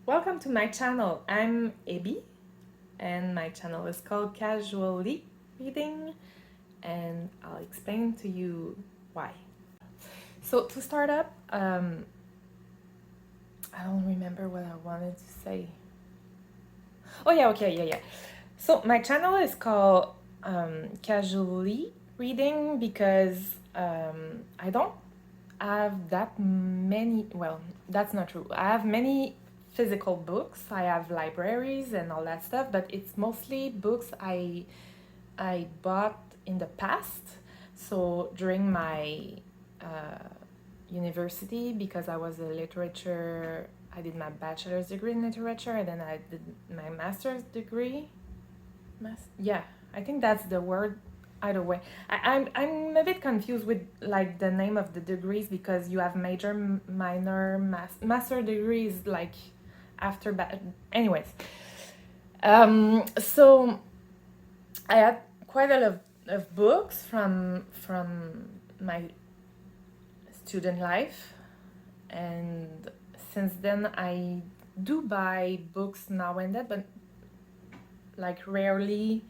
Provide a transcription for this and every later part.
Welcome to my channel. I'm Abby and my channel is called Casually Reading and I'll explain to you why. So to start up, I don't remember what I wanted to say. Oh yeah, okay, yeah. So my channel is called Casually Reading because I don't have that many, well, that's not true. I have many physical books. I have libraries and all that stuff, but it's mostly books I bought in the past. So during my university, because I was a literature, I did my bachelor's degree in literature and then I did my master's degree. Yeah, I think that's the word. Either way, I'm a bit confused with like the name of the degrees because you have major, minor, master degrees like after anyways. So I had quite a lot of books from my student life, and since then I do buy books now and then, but like rarely,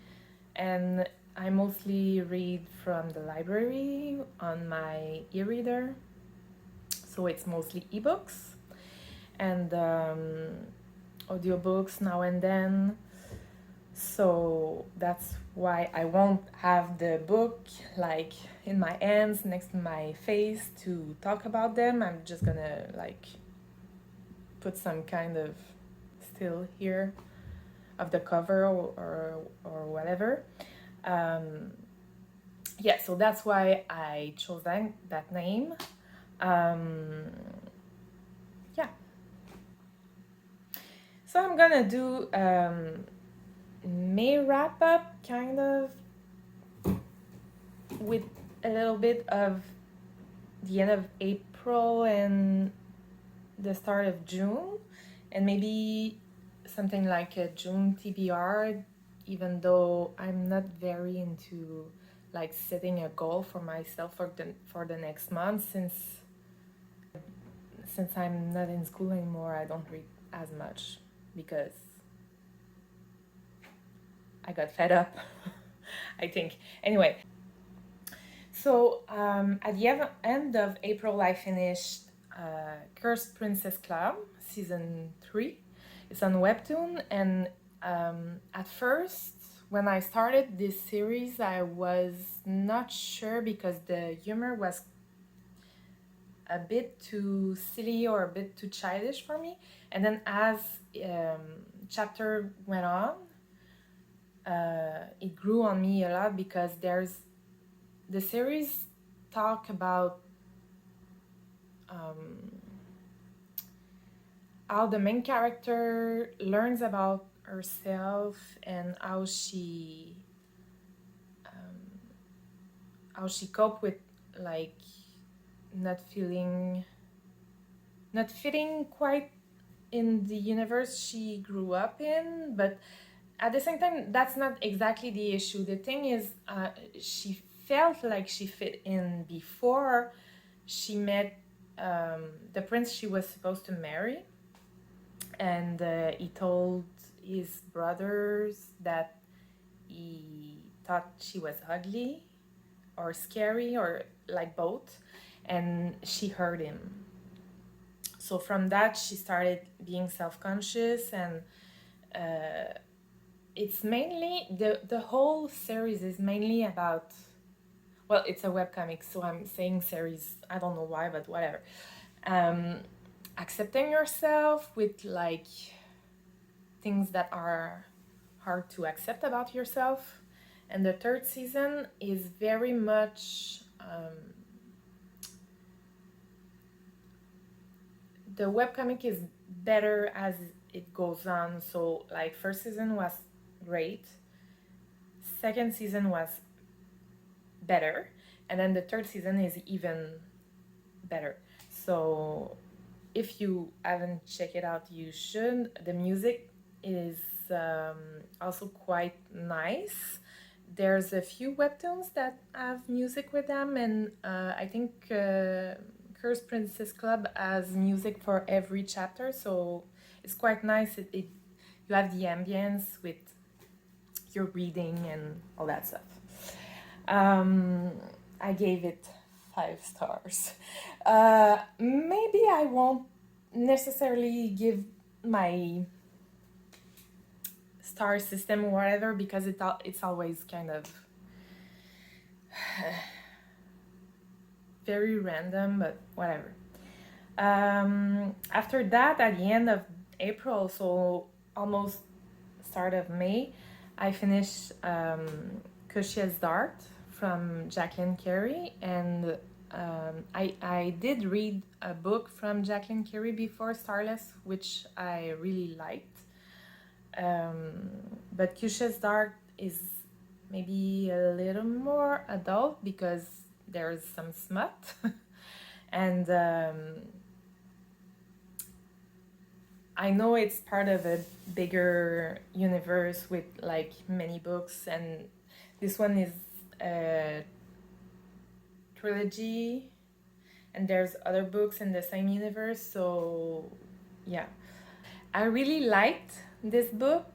and I mostly read from the library on my e-reader, so it's mostly ebooks and audiobooks now and then. So that's why I won't have the book like in my hands next to my face to talk about them. I'm just gonna like put some kind of still here of the cover or whatever. Yeah, so that's why I chose that name. Yeah. So I'm gonna do May wrap up kind of with a little bit of the end of April and the start of June, and maybe something like a June TBR, even though I'm not very into like setting a goal for myself for the next month, since I'm not in school anymore. I don't read as much because I got fed up. I think. Anyway, so at the end of April, I finished Cursed Princess Club season 3. It's on Webtoon, and at first, when I started this series, I was not sure because the humor was a bit too silly or a bit too childish for me. And then as chapter went on, it grew on me a lot because the series talk about how the main character learns about herself and how she cope with like not fitting quite in the universe she grew up in, but at the same time that's not exactly the issue. The thing is, she felt like she fit in before she met the prince she was supposed to marry, and he told his brothers that he thought she was ugly or scary or like both, and she heard him. So from that she started being self-conscious, and it's mainly the whole series is mainly about, well, it's a webcomic, so I'm saying series, I don't know why, but whatever. Accepting yourself with like things that are hard to accept about yourself. And the third season is very much the webcomic is better as it goes on. So like first season was great, second season was better, and then the third season is even better. So if you haven't checked it out, you should. The music is also quite nice. There's a few webtoons that have music with them, and I think Cursed Princess Club has music for every chapter, so it's quite nice. You have the ambience with your reading and all that stuff. Um, I gave it 5 stars. Maybe I won't necessarily give my star system or whatever because it's always kind of very random, but whatever. After that, at the end of April, so almost start of May, I finished Kushiel's Dart from Jacqueline Carey, and I did read a book from Jacqueline Carey before, Starless, which I really liked. But Kushiel's Dart is maybe a little more adult because there's some smut. And I know it's part of a bigger universe with like many books, and this one is a trilogy, and there's other books in the same universe. So yeah, I really liked this book,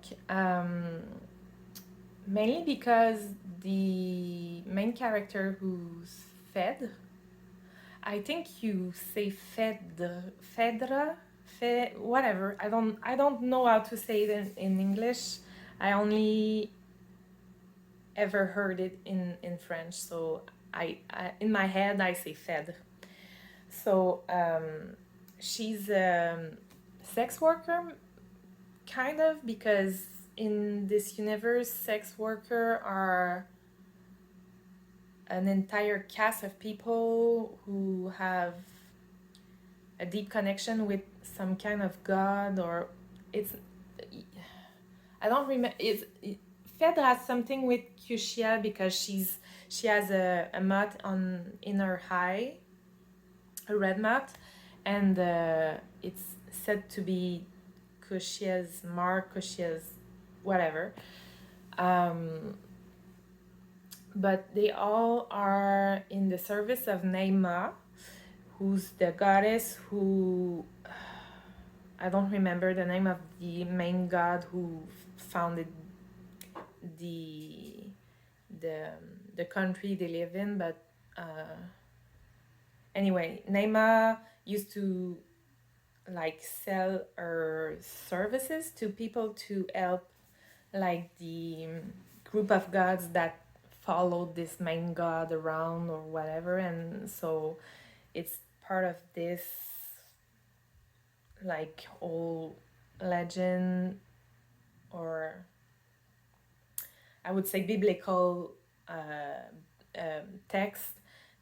mainly because the main character, who's Fed, I think you say Fedra, whatever. I don't know how to say it in English. I only ever heard it in French, so I in my head I say Fed. So she's a sex worker, kind of, because in this universe, sex worker are an entire cast of people who have a deep connection with some kind of god, or it's I don't remember. Fed has something with Kushiel because she has a mat in her eye, a red mat, and it's said to be Kushiel's mark, Kushiel's whatever. But they all are in the service of Neima, who's the goddess who I don't remember the name of the main god who founded the the the country they live in, but anyway, Neima used to like sell her services to people to help like the group of gods that followed this main god around or whatever, and so it's part of this like old legend, or I would say biblical text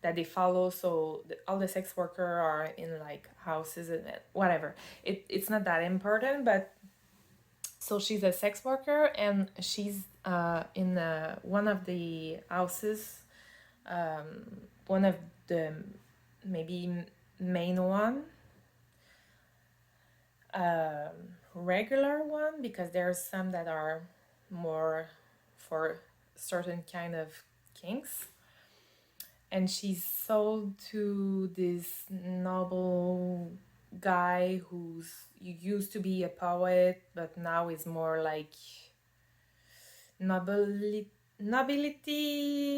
that they follow. So all the sex worker are in like houses and whatever. It's not that important, but so she's a sex worker, and she's in one of the houses, one of the maybe main one, regular one, because there are some that are more for certain kind of kinks. And she's sold to this noble guy who's used to be a poet, but now is more like nobility,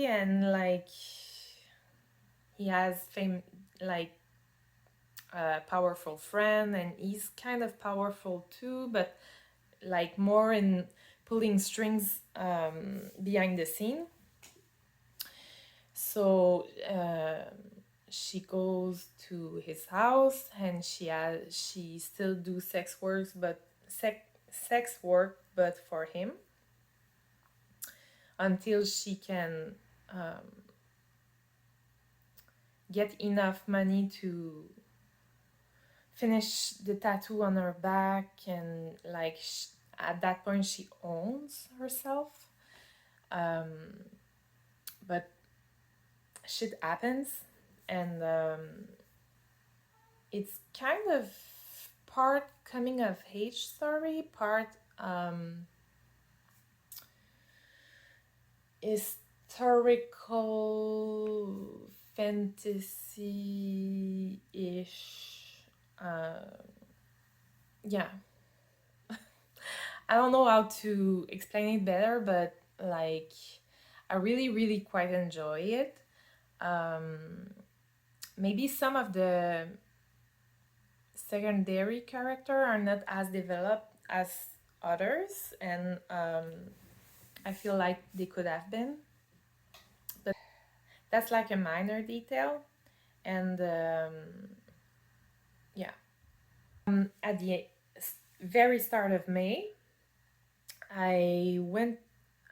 and like he has fame, like a powerful friend, and he's kind of powerful too, but like more in pulling strings behind the scene. So she goes to his house, and she still do sex work, but sex work, but for him, until she can get enough money to finish the tattoo on her back, and like at that point she owns herself. But shit happens, and it's kind of part coming of age story, part historical fantasy-ish. Yeah, I don't know how to explain it better, but like I really, really quite enjoy it. Maybe some of the secondary character are not as developed as others, and I feel like they could have been, but that's like a minor detail. And yeah, at the very start of May, I went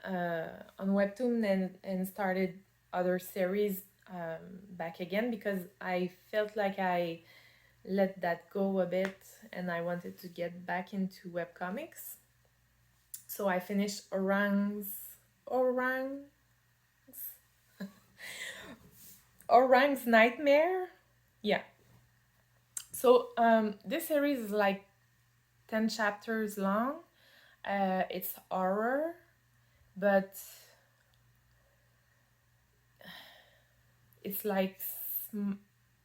on Webtoon and started other series back again because I felt like I let that go a bit and I wanted to get back into webcomics. So I finished Orang's Orang's Nightmare. Yeah. So this series is like 10 chapters long. It's horror, but it's like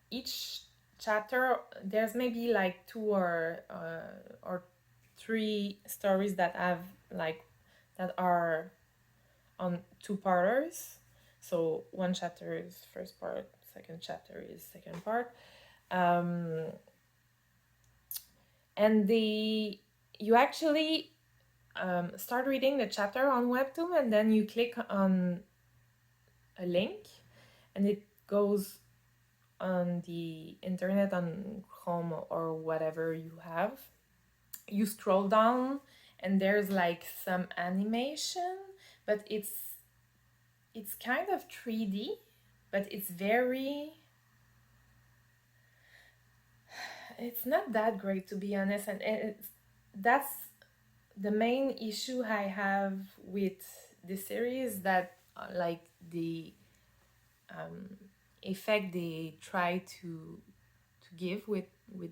each chapter there's maybe like two or three stories that have like that are on two parters. So one chapter is first part, second chapter is second part. And you actually start reading the chapter on Webtoon and then you click on a link and it goes on the internet on Chrome or whatever you have. You scroll down and there's like some animation, but it's kind of 3D, but it's not that great, to be honest, and that's the main issue I have with the series, that like the effect they try to give with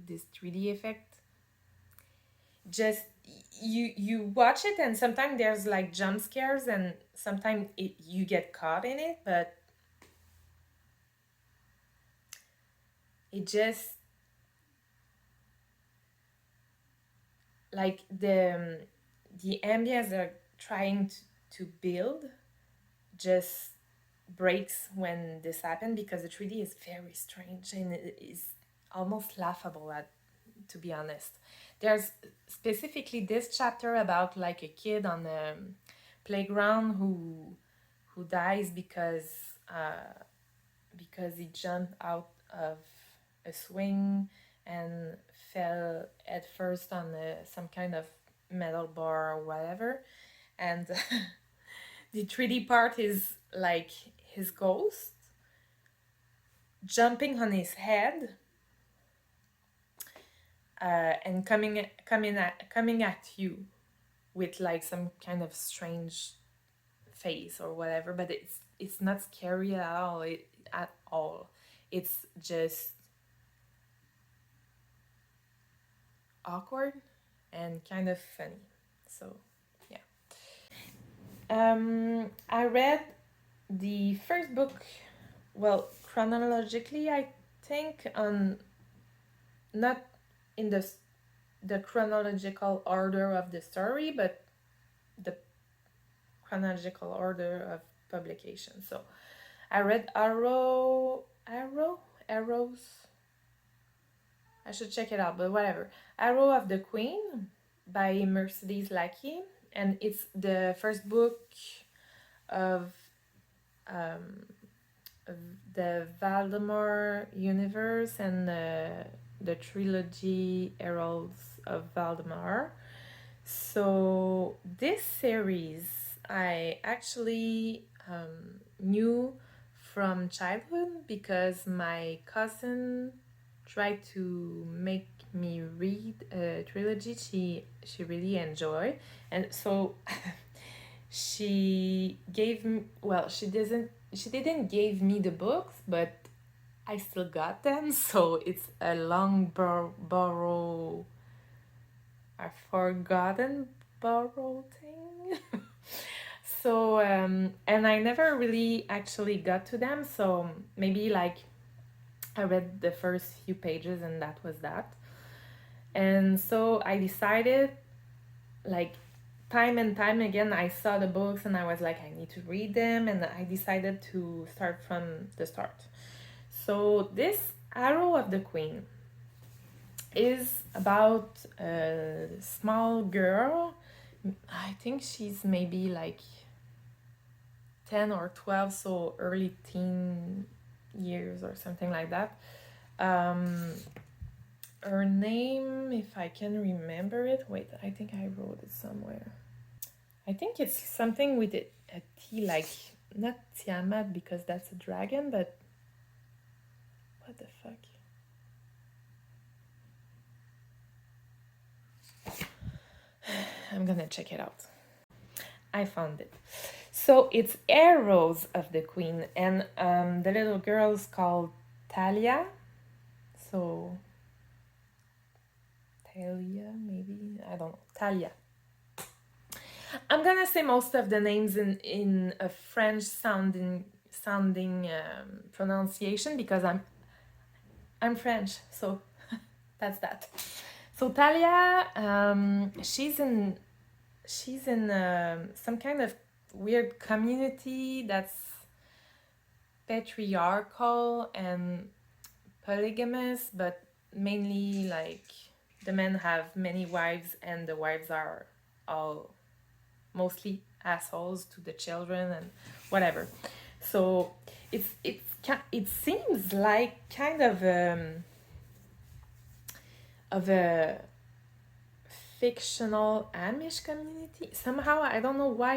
this 3D effect, just you watch it and sometimes there's like jump scares and sometimes you get caught in it, but it just like the ambience they're trying to build just breaks when this happened, because the 3D is very strange and it is almost laughable, at to be honest. There's specifically this chapter about like a kid on the playground who dies because he jumped out of a swing and fell at first on some kind of metal bar or whatever, and the 3D part is like his ghost jumping on his head and coming at you with like some kind of strange face or whatever, but it's not scary at all. It's just awkward and kind of funny. So yeah. I read the first book, well, chronologically, I think, on not in the chronological order of the story, but the chronological order of publication. So I read Arrows. I should check it out, but whatever. Arrow of the Queen by Mercedes Lackey, and it's the first book of the Valdemar universe and the trilogy Heralds of Valdemar. So this series I actually knew from childhood because my cousin tried to make me read a trilogy she really enjoyed, and so she gave me, well, she didn't give me the books, but I still got them. So it's a long borrow, a forgotten borrow thing. So and I never really actually got to them, so maybe like I read the first few pages and that was that. And so I decided, like, time and time again, I saw the books and I was like, I need to read them, and I decided to start from the start. So this Arrow of the Queen is about a small girl. I think she's maybe like 10 or 12, so early teen years or something like that. Her name, if I can remember it, wait, I think I wrote it somewhere. I think it's something with a T, like not Tiamat because that's a dragon, but what the fuck? I'm gonna check it out. I found it. So it's Arrows of the Queen, and the little girl's called Talia. So Talia, maybe, I don't know. Talia. I'm gonna say most of the names in a French sounding pronunciation because I'm French, so that's that. So Talia, she's in some kind of weird community that's patriarchal and polygamous, but mainly like the men have many wives and the wives are all mostly assholes to the children and whatever. So it seems like kind of a fictional Amish community. Somehow I don't know why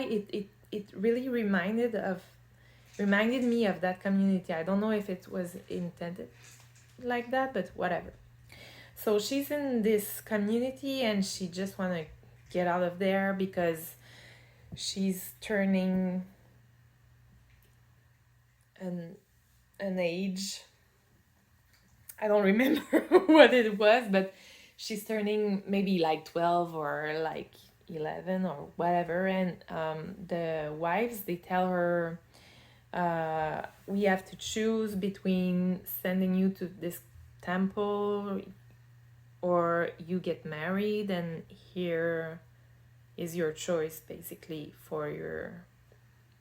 it really reminded me of that community. I don't know if it was intended like that, but whatever. So she's in this community and she just want to get out of there because she's turning an age. I don't remember what it was, but she's turning maybe like 12 or like 11 or whatever, and the wives, they tell her, we have to choose between sending you to this temple or you get married, and here is your choice basically for your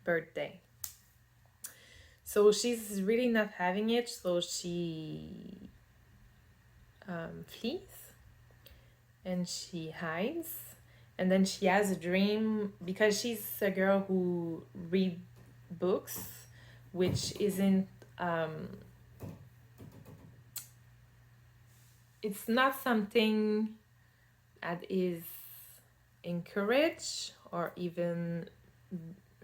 birthday. So she's really not having it, so she flees and she hides, and then she has a dream because she's a girl who read books, which isn't it's not something that is encouraged or even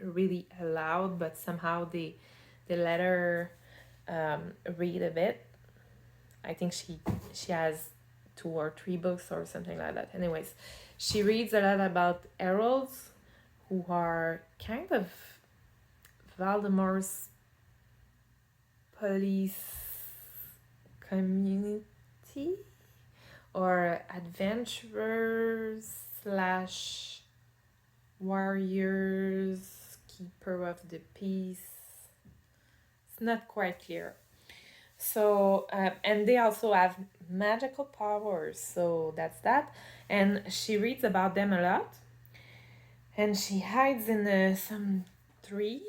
really allowed, but somehow they let her read a bit. I think she has 2 or 3 books or something like that. Anyways, she reads a lot about heralds who are kind of Voldemort's police community or adventurers slash warriors, keeper of the peace. It's not quite clear. So and they also have magical powers, so that's that. And she reads about them a lot, and she hides in some tree,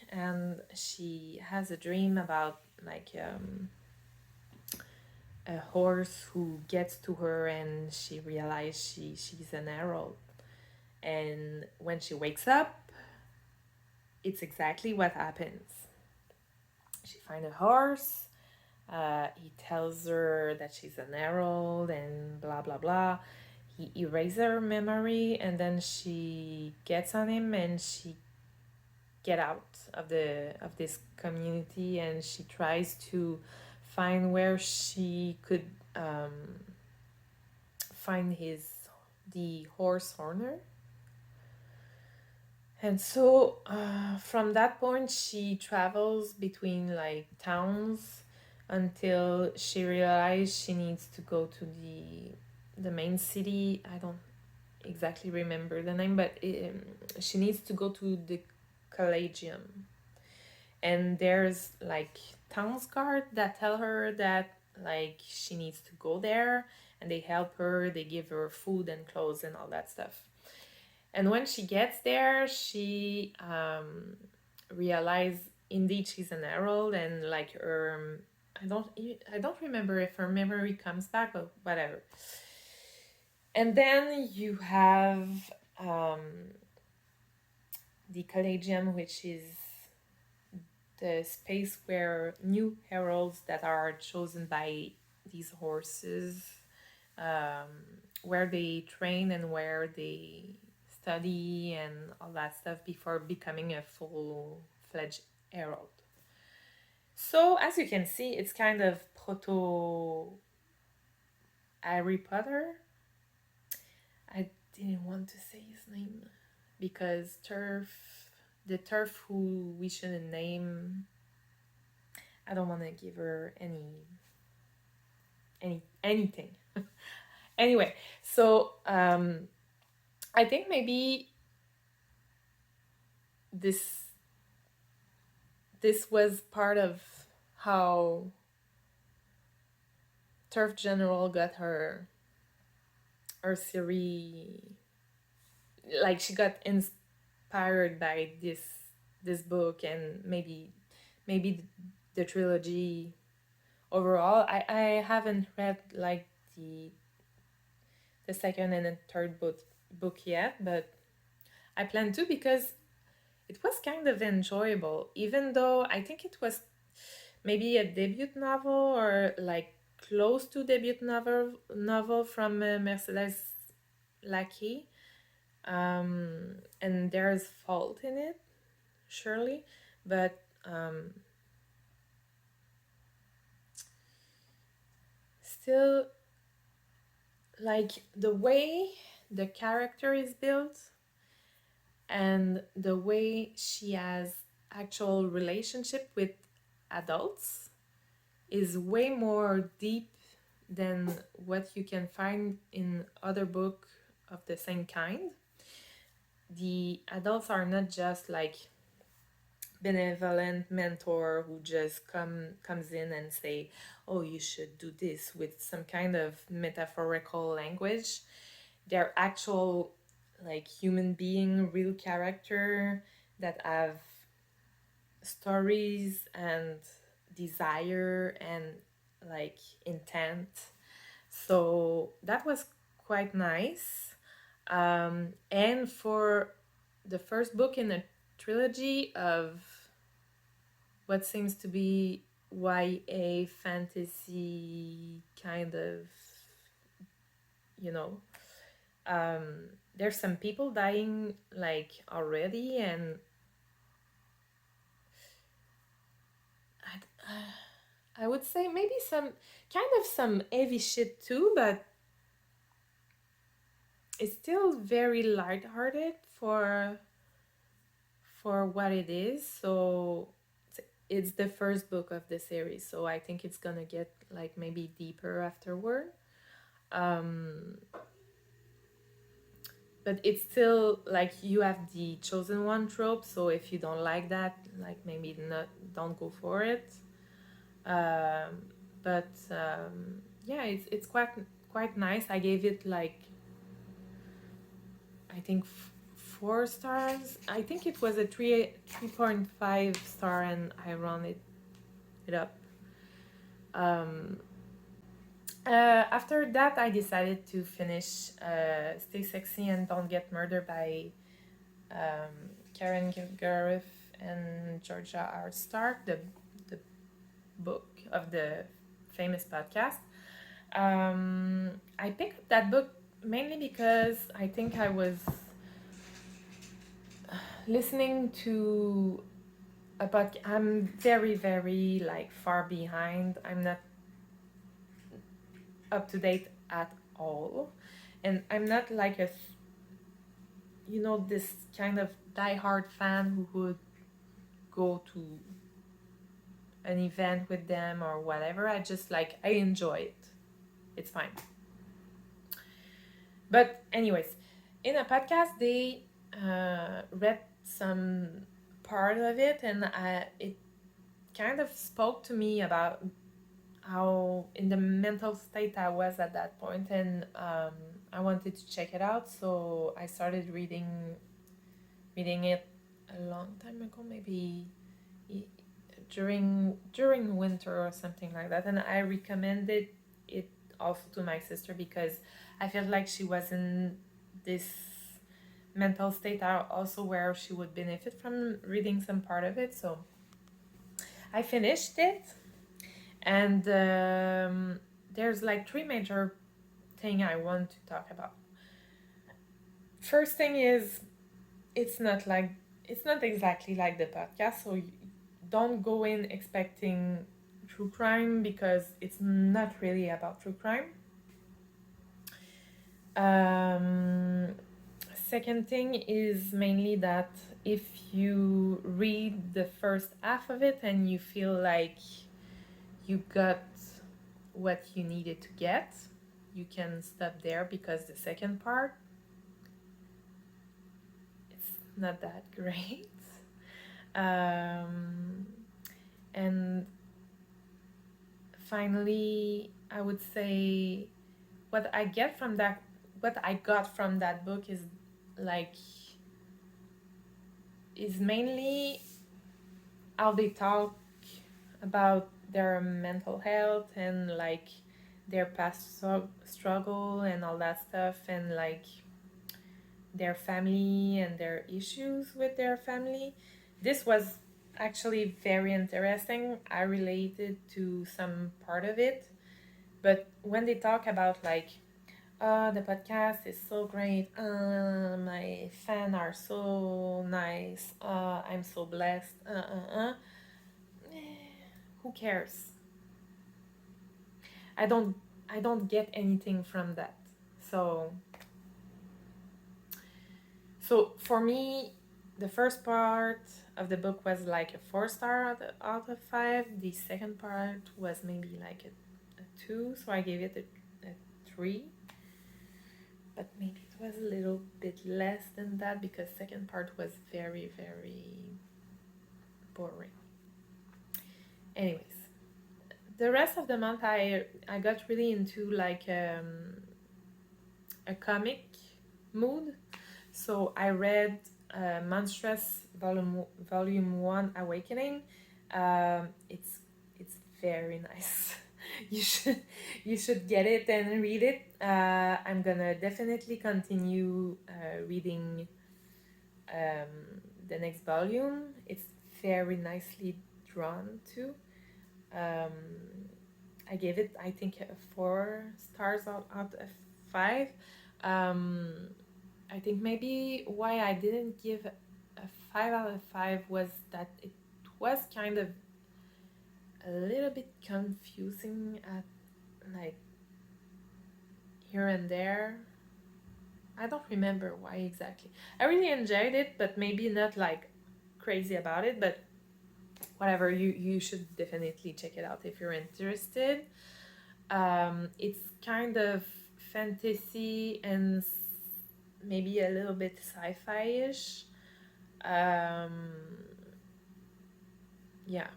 and she has a dream about like a horse who gets to her, and she realizes she's an herald. And when she wakes up, it's exactly what happens. She finds a horse. He tells her that she's an herald and blah blah blah. He erases her memory, and then she gets on him and she get out of this community, and she tries to find where she could find the horse owner. And so from that point she travels between like towns until she realizes she needs to go to the main city. I don't exactly remember the name, but she needs to go to the Collegium. And there's like towns guard that tell her that like she needs to go there, and they help her, they give her food and clothes and all that stuff. And when she gets there, she realizes indeed she's an herald, and like her, I don't remember if her memory comes back, but whatever. And then you have um, the Collegium, which is the space where new heralds that are chosen by these horses, um, where they train and where they study and all that stuff before becoming a full-fledged herald. So as you can see, it's kind of proto Harry Potter. I didn't want to say his name because the turf who we shouldn't name, I don't want to give her anything. Anyway, so I think maybe this was part of how Turf General got her series. Like she got inspired by this book, and maybe the trilogy overall. I haven't read like the second and the third book yet, but I plan to, because it was kind of enjoyable, even though I think it was maybe a debut novel, or like close to debut novel from Mercedes Lackey. And there's fault in it, surely, but still, like the way the character is built and the way she has actual relationship with adults is way more deep than what you can find in other book of the same kind. The adults are not just like benevolent mentor who just comes in and say, oh, you should do this, with some kind of metaphorical language. They're actual like human being, real character that have stories and desire and like intent. So that was quite nice. And for the first book in a trilogy of what seems to be YA fantasy kind of, you know, there's some people dying like already, and I would say maybe some heavy shit too, but it's still very lighthearted for what it is. So it's the first book of the series, so I think it's gonna get like maybe deeper afterward. But it's still like you have the chosen one trope, so if you don't like that, like maybe don't go for it. But yeah, it's quite nice. I gave it like, I think 4 stars. I think it was a 3.5 star, and I rounded it up. After that, I decided to finish Stay Sexy and Don't Get Murdered by Karen Gilgariff and Georgia R. Stark, the book of the famous podcast. I picked up that book mainly because I think I was listening to a podcast. I'm very, very like far behind. I'm not up to date at all, and I'm not like this kind of diehard fan who would go to an event with them or whatever. I just like, I enjoy it. It's fine. But anyways, in a podcast they read some part of it, and it kind of spoke to me about how in the mental state I was at that point, and I wanted to check it out, so I started reading it a long time ago, maybe during winter or something like that, and I recommended it also to my sister because I felt like she was in this mental state also where she would benefit from reading some part of it. So I finished it, and there's like three major things I want to talk about. First thing is, it's not exactly like the podcast, so don't go in expecting true crime because it's not really about true crime. Um, Second thing is mainly that if you read the first half of it and you feel like you got what you needed to get, you can stop there because the second part, it's not that great. And finally, I would say what I got from that book is like is mainly how they talk about their mental health and like their past struggle and all that stuff, and like their family and their issues with their family. This was actually very interesting. I related to some part of it, but when they talk about like, the podcast is so great, my fans are so nice, I'm so blessed, who cares? I don't I don't get anything from that. So for me, the first part of the book was like a 4 star out of 5. The second part was maybe like a 2, so I gave it a 3. But maybe it was a little bit less than that because second part was very, very boring. Anyways, the rest of the month I got really into like a comic mood. So I read Monstress Volume 1 Awakening. It's very nice. you should get it and read it. I'm gonna definitely continue reading the next volume. It's very nicely drawn too. Um, I gave it, I think, 4 stars out of 5. I think maybe why I didn't give a 5 out of 5 was that it was kind of a little bit confusing at like here and there. I don't remember why exactly. I really enjoyed it, but maybe not like crazy about it, but whatever, you should definitely check it out if you're interested. It's kind of fantasy and maybe a little bit sci-fi-ish. Yeah.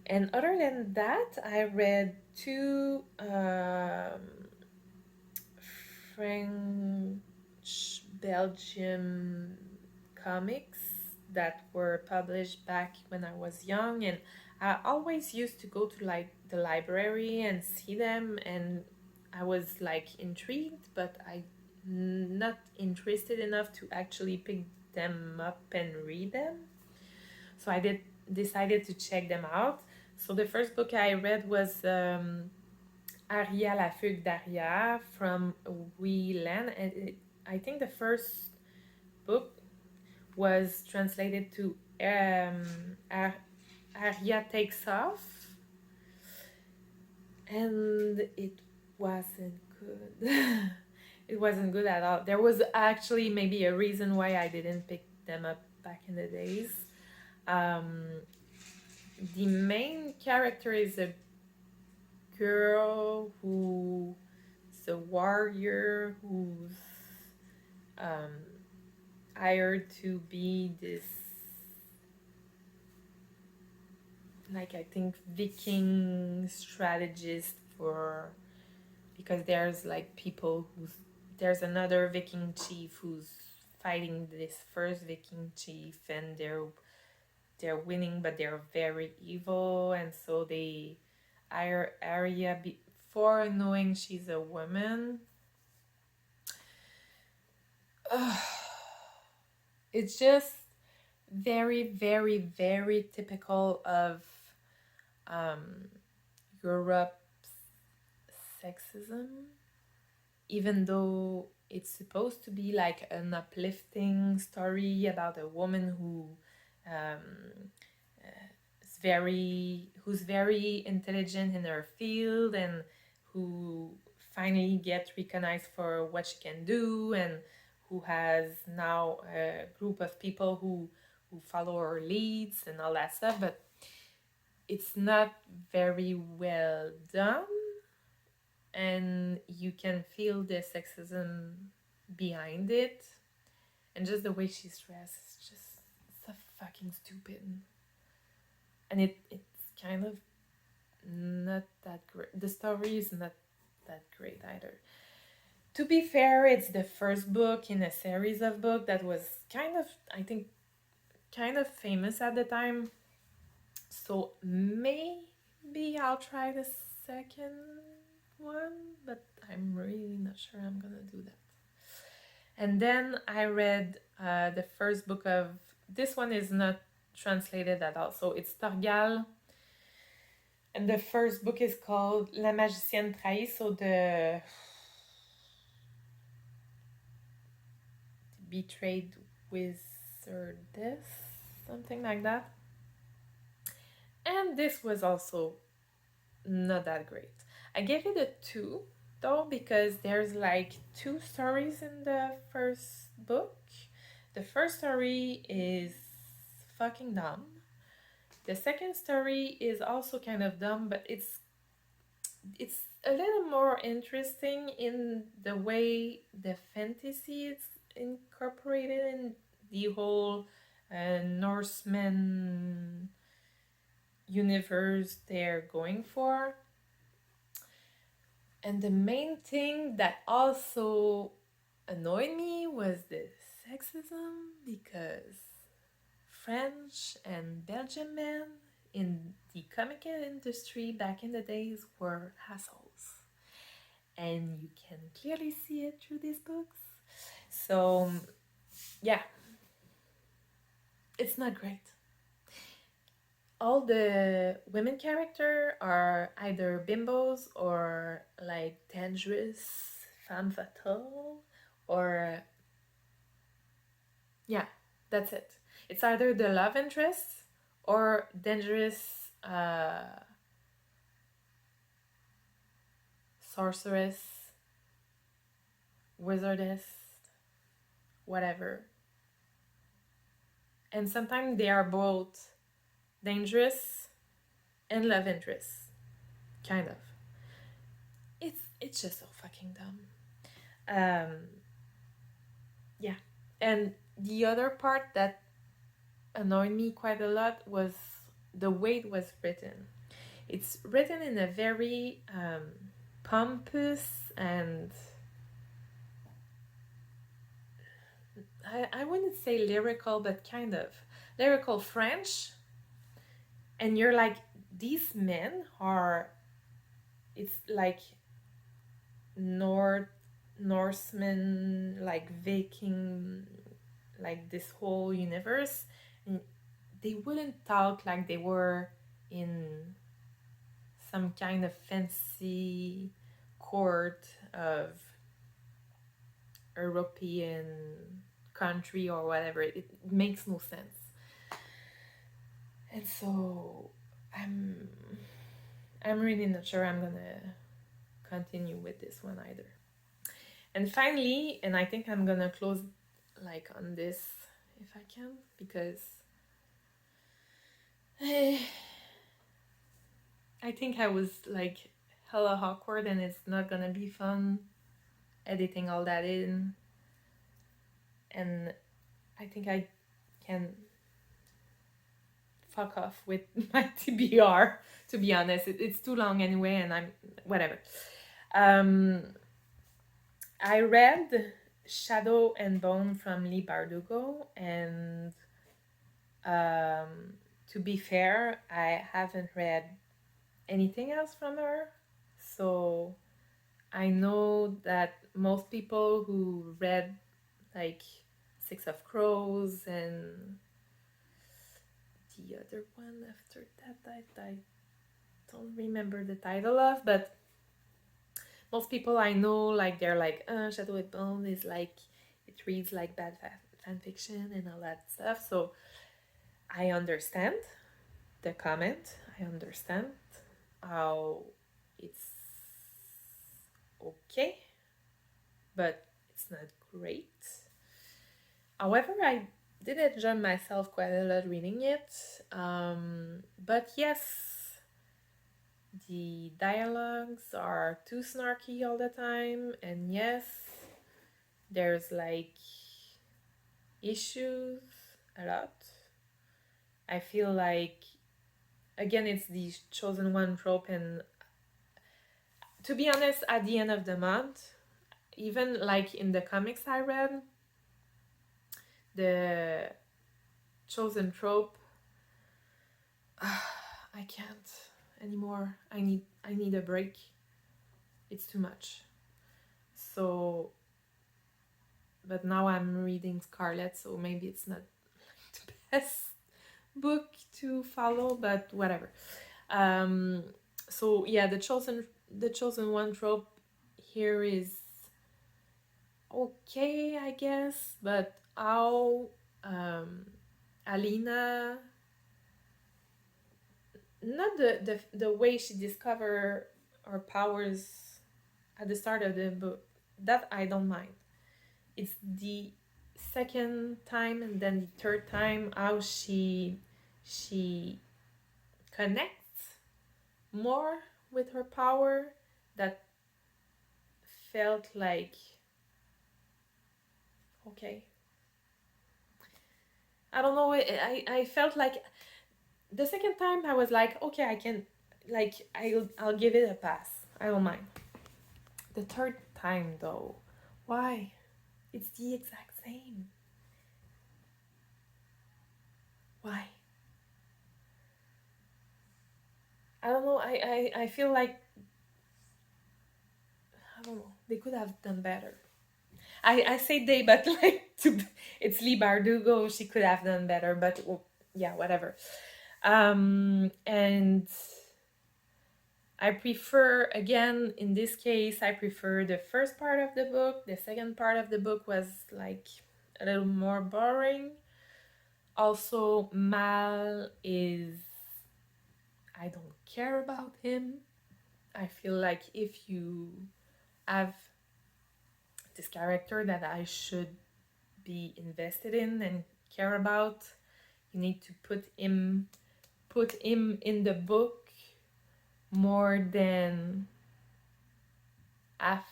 And other than that, I read 2 French Belgium comics that were published back when I was young, and I always used to go to like the library and see them, and I was like intrigued, but I not interested enough to actually pick them up and read them. So I decided to check them out. So the first book I read was Aria, la fugue d'Aria from Whelan, and I think the first book was translated to Aria Takes Off, and it wasn't good. It wasn't good at all. There was actually maybe a reason why I didn't pick them up back in the days. The main character is a girl who's a warrior who's hired to be this like I think Viking strategist for, because there's like people who's, there's another Viking chief who's fighting this first Viking chief, and they're winning, but they're very evil, and so they hire Aria before knowing she's a woman. It's just very, very, very typical of um, Europe's sexism, even though it's supposed to be like an uplifting story about a woman who um, who's very intelligent in her field, and who finally gets recognized for what she can do, and who has now a group of people who follow her leads and all that stuff. But it's not very well done, and you can feel the sexism behind it, and just the way she's dressed is just so fucking stupid, and it's kind of not that great. The story is not that great either. To be fair, it's the first book in a series of books that was kind of, I think, kind of famous at the time. So maybe I'll try the second one, but I'm really not sure I'm gonna do that. And then I read the first book of, this one is not translated at all, so it's Thorgal. And the first book is called La magicienne trahie, so the betrayed wizardess, something like that. And this was also not that great. I gave it a 2 though, because there's like 2 stories in the first book. The first story is fucking dumb. The second story is also kind of dumb, but it's a little more interesting in the way the fantasy is incorporated in the whole Norseman universe they're going for. And the main thing that also annoyed me was the sexism, because French and Belgian men in the comic industry back in the days were assholes. And you can clearly see it through these books. So, yeah, it's not great. All the women characters are either bimbos or like dangerous femme fatale, or yeah, that's it. It's either the love interest or dangerous sorceress, wizardess, whatever. And sometimes they are both dangerous and love interest, kind of. It's just so fucking dumb. Yeah. And the other part that annoyed me quite a lot was the way it was written. It's written in a very pompous and I wouldn't say lyrical, but kind of lyrical French. And you're like, these men are, it's like Norsemen, like Viking, like this whole universe. And they wouldn't talk like they were in some kind of fancy court of European country or whatever. It makes no sense. And so I'm really not sure I'm gonna continue with this one either. And finally, and I think I'm gonna close like on this if I can, because I think I was like hella awkward, and it's not gonna be fun editing all that in. And I think I can fuck off with my TBR. To be honest, it's too long anyway, and I'm whatever. Um, I read Shadow and Bone from Lee Bardugo, and um, to be fair, I haven't read anything else from her. So I know that most people who read like Six of Crows and the other one after that, I don't remember the title of, but most people I know, like they're like, Shadow and Bone is like, it reads like bad fan fiction and all that stuff. So I understand the comment. I understand how it's okay, but it's not great. However, I did enjoy myself quite a lot reading it. But yes, the dialogues are too snarky all the time, and yes, there's like issues a lot. I feel like, again, it's the chosen one trope, and to be honest, at the end of the month, even like in the comics I read, the chosen trope, I can't anymore. I need a break. It's too much. So, but now I'm reading Scarlet, so maybe it's not the best book to follow, but whatever. So yeah, the chosen one trope here is okay, I guess, but how Alina, not the way she discover her powers at the start of the book, that I don't mind. It's the second time and then the third time how she connects more with her power, that felt like okay. I don't know. I felt like the second time I was like, okay, I can, like, I'll give it a pass. I don't mind. The third time though, why? It's the exact same. Why? I don't know. I feel like, I don't know. They could have done better. I say they, but like it's Lee Bardugo. She could have done better, but well, yeah, whatever. And I prefer, again, in this case, I prefer the first part of the book. The second part of the book was like a little more boring. Also, Mal is, I don't care about him. I feel like if you have this character that I should be invested in and care about, you need to put him in the book more than half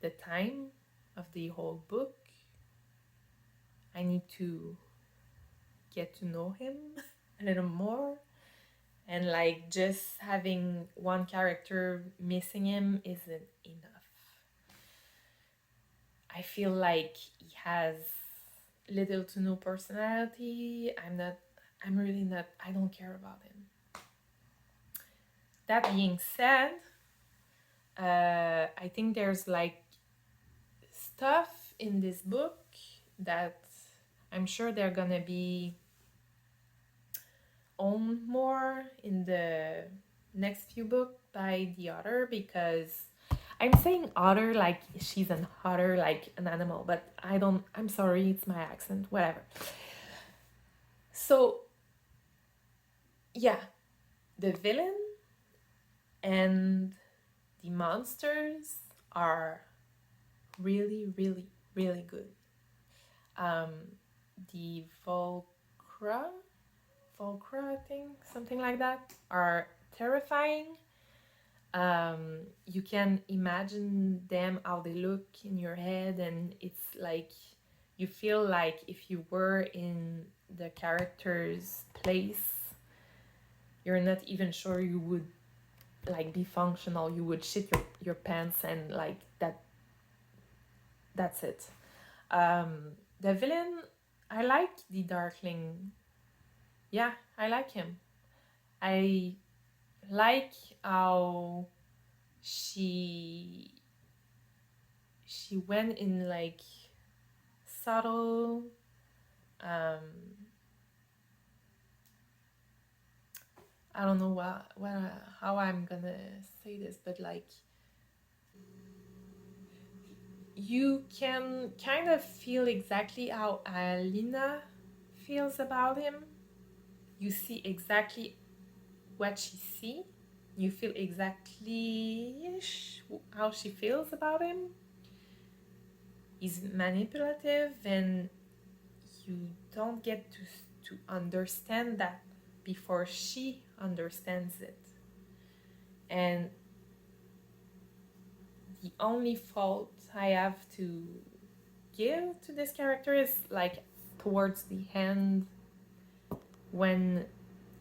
the time of the whole book. I need to get to know him a little more, and like just having one character missing him isn't enough. I feel like he has little to no personality. I'm really not, I don't care about him. That being said, I think there's like stuff in this book that I'm sure they're gonna be owned more in the next few books by the author, because I'm saying otter like she's an otter, like an animal, but I'm sorry, it's my accent, whatever. So yeah, the villain and the monsters are really, really, really good. The Volcra, I think, something like that, are terrifying. You can imagine them, how they look in your head, and it's like you feel like if you were in the character's place, you're not even sure you would like be functional. You would shit your pants and like that's it. The villain, I like the Darkling. Yeah, I like him. I like how she went in like subtle I don't know how I'm gonna say this, but like you can kind of feel exactly how Alina feels about him. You see exactly what she sees. You feel exactly how she feels about him. He's manipulative, and you don't get to understand that before she understands it. And the only fault I have to give to this character is like towards the end when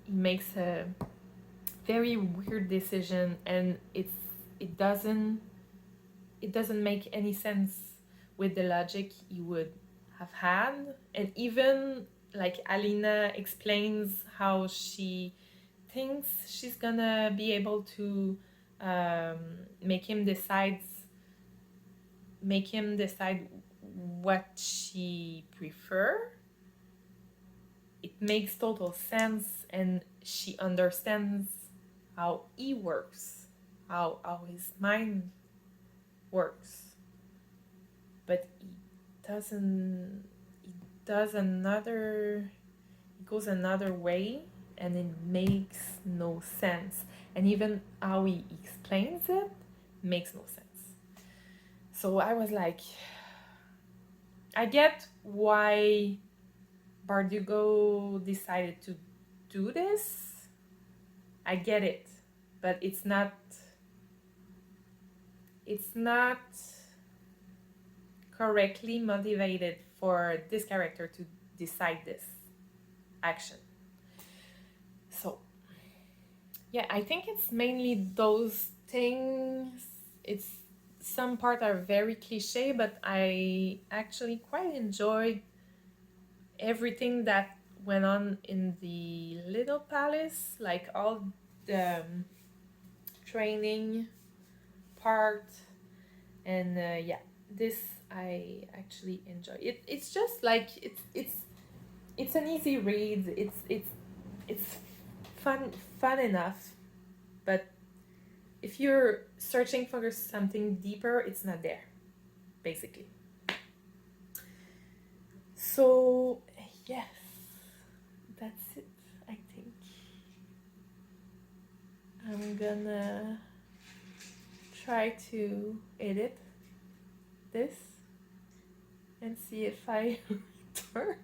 he makes a very weird decision and it doesn't make any sense with the logic you would have had. And even like Alina explains how she thinks she's gonna be able to make him decide what she prefer. It makes total sense, and she understands how he works, how his mind works. But doesn't he does another he goes another way, and it makes no sense. And even how he explains it makes no sense. So I was like, I get why Bardugo decided to do this. I get it, but it's not correctly motivated for this character to decide this action. So yeah, I think it's mainly those things. It's some part are very cliche, but I actually quite enjoy everything that went on in the little palace, like all the training part. And yeah, this I actually enjoy it. It's just like it's an easy read. It's fun enough, but if you're searching for something deeper, it's not there, basically. So yes, that's it. I think I'm gonna try to edit this and see if I return.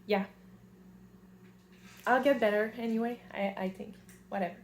Yeah, I'll get better anyway. I think whatever.